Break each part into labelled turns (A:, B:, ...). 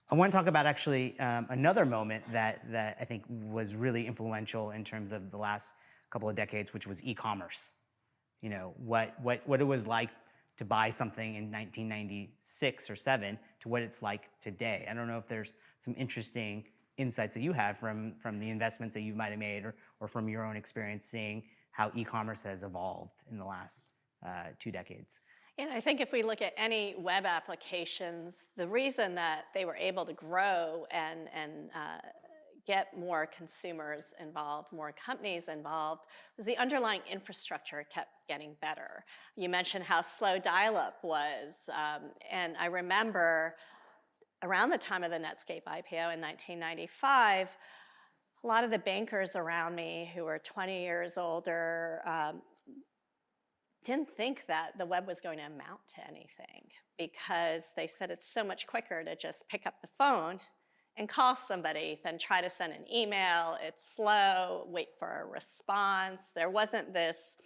A: I want to talk about actually another moment that I think was really influential in terms of the last couple of decades, which was e-commerce. You know, what it was like to buy something in 1996 or 7 to what it's like today. I don't know if there's some interesting insights that you have from the investments that you might have made or from your own experience seeing how e-commerce has evolved in the last 2 decades.
B: And I think if we look at any web applications, the reason that they were able to grow and get more consumers involved, more companies involved, was the underlying infrastructure kept getting better. You mentioned how slow dial-up was, and I remember around the time of the Netscape IPO in 1995, a lot of the bankers around me who were 20 years older didn't think that the web was going to amount to anything because they said it's so much quicker to just pick up the phone and call somebody than try to send an email. It's slow, wait for a response. There wasn't this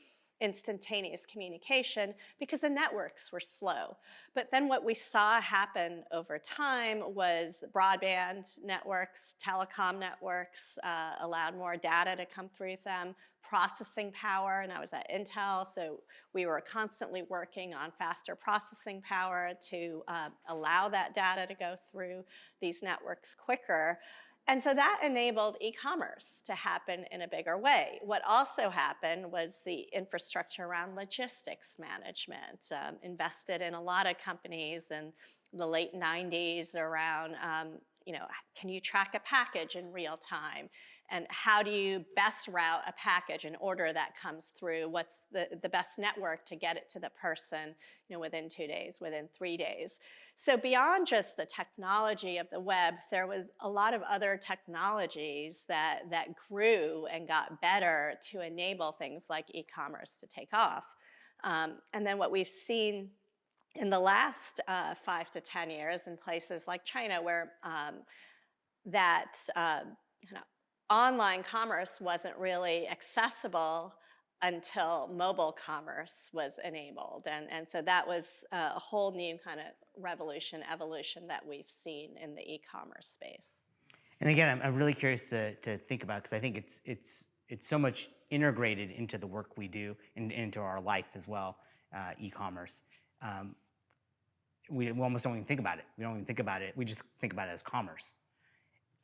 B: instantaneous communication because the networks were slow. But then what we saw happen over time was broadband networks, telecom networks allowed more data to come through them, processing power, and I was at Intel, so we were constantly working on faster processing power to allow that data to go through these networks quicker. And so that enabled e-commerce to happen in a bigger way. What also happened was the infrastructure around logistics management, invested in a lot of companies in the late 90s around can you track a package in real time? And how do you best route a package in order that comes through? What's the best network to get it to the person, within 2 days, within 3 days? So beyond just the technology of the web, there was a lot of other technologies that grew and got better to enable things like e-commerce to take off. And then what we've seen in the last 5 to 10 years in places like China, where online commerce wasn't really accessible until mobile commerce was enabled. And so that was a whole new kind of evolution that we've seen in the e-commerce space.
A: And again, I'm really curious to think about, because I think it's so much integrated into the work we do and into our life as well, e-commerce. We almost don't even think about it. We don't even think about it. We just think about it as commerce.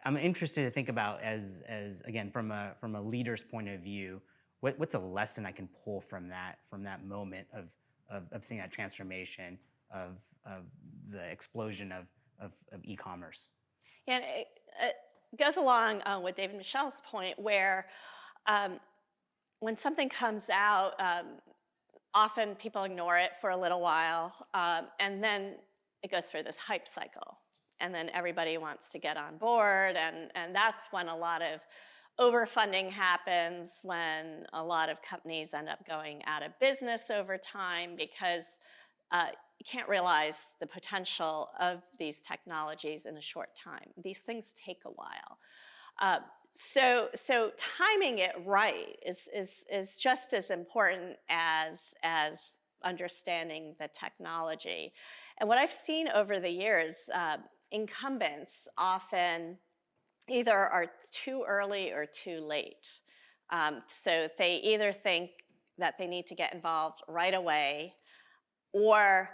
A: I'm interested to think about as again from a leader's point of view, what's a lesson I can pull from that moment of seeing that transformation of the explosion of e-commerce.
B: And it goes along with David Michel's point, where when something comes out, often people ignore it for a little while, and then it goes through this hype cycle. And then everybody wants to get on board, and that's when a lot of overfunding happens, when a lot of companies end up going out of business over time because you can't realize the potential of these technologies in a short time. These things take a while. So timing it right is just as important as understanding the technology. And what I've seen over the years, incumbents often either are too early or too late. So they either think that they need to get involved right away, or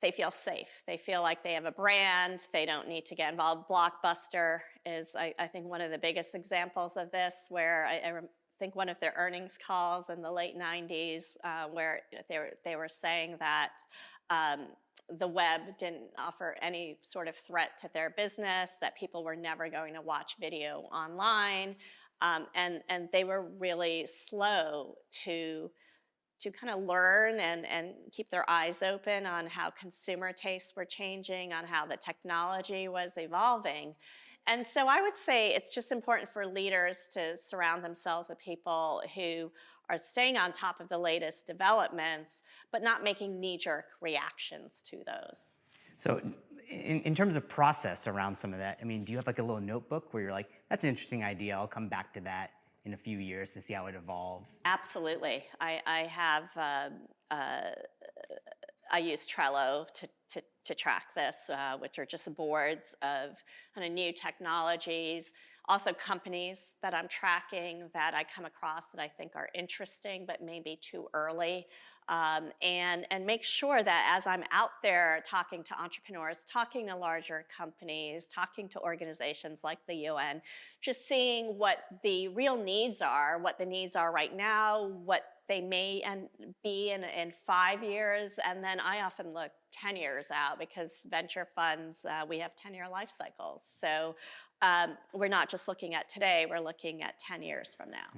B: they feel safe. They feel like they have a brand. They don't need to get involved. Blockbuster is, I think, one of the biggest examples of this, where I think one of their earnings calls in the late 90s, where they were saying that the web didn't offer any sort of threat to their business, that people were never going to watch video online, and they were really slow to kind of learn and keep their eyes open on how consumer tastes were changing, on how the technology was evolving. And so I would say it's just important for leaders to surround themselves with people who are staying on top of the latest developments, but not making knee-jerk reactions to those.
A: So in terms of process around some of that, I mean, do you have like a little notebook where you're like, that's an interesting idea, I'll come back to that in a few years to see how it evolves?
B: Absolutely. I I use Trello to track this, which are just boards of kind of new technologies. Also companies that I'm tracking that I come across that I think are interesting but maybe too early. And make sure that as I'm out there talking to entrepreneurs, talking to larger companies, talking to organizations like the UN, just seeing what the real needs are, what the needs are right now, what they may be in 5 years, and then I often look 10 years out because venture funds, we have 10-year life cycles. So we're not just looking at today, we're looking at 10 years from now.